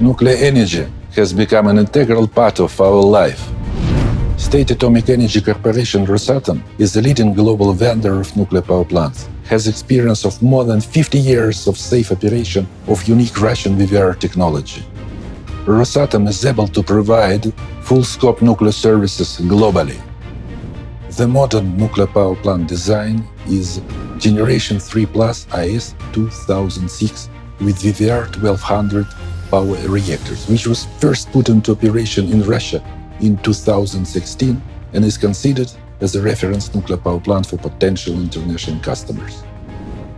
nuclear energy has become an integral part of our life. State Atomic Energy Corporation Rosatom is the leading global vendor of nuclear power plants, has experience of more than 50 years of safe operation of unique Russian VVR technology. Rosatom is able to provide full-scope nuclear services globally. The modern nuclear power plant design is Generation 3 Plus AES-2006 with VVR 1200 power reactors, which was first put into operation in Russia in 2016 and is considered as a reference nuclear power plant for potential international customers.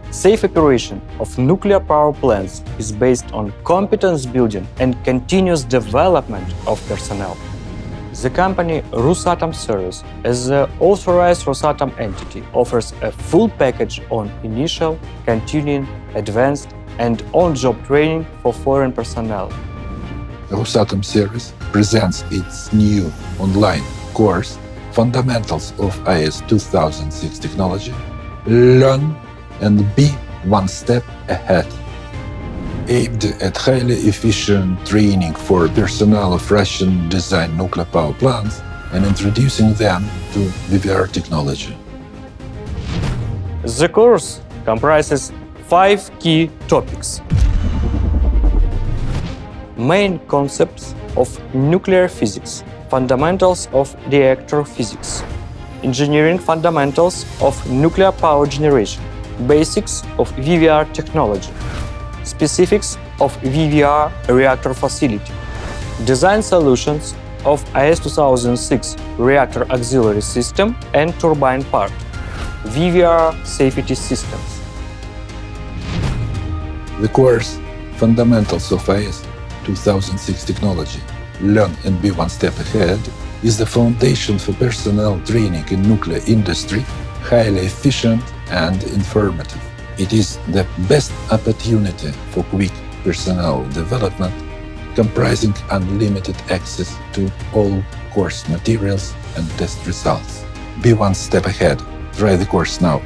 Safe operation of nuclear power plants is based on competence building and continuous development of personnel. The company Rosatom Service, as the authorized Rosatom entity, offers a full package on initial, continuing, advanced, and on-job training for foreign personnel. Rosatom Service presents its new online course, Fundamentals of AES-2006 Technology. Learn and be one step ahead. Aimed at highly efficient training for personnel of Russian-designed nuclear power plants and introducing them to VVR technology. The course comprises 5 key topics. Main concepts of nuclear physics, fundamentals of reactor physics, engineering fundamentals of nuclear power generation, basics of VVR technology, specifics of VVR reactor facility, design solutions of AES-2006 reactor auxiliary system and turbine part, VVR safety systems. The course Fundamentals of AES-2006 Technology, Learn and be one step ahead is the foundation for personnel training in nuclear industry, highly efficient and informative. It is the best opportunity for quick personnel development, comprising unlimited access to all course materials and test results. Be one step ahead. Try the course now.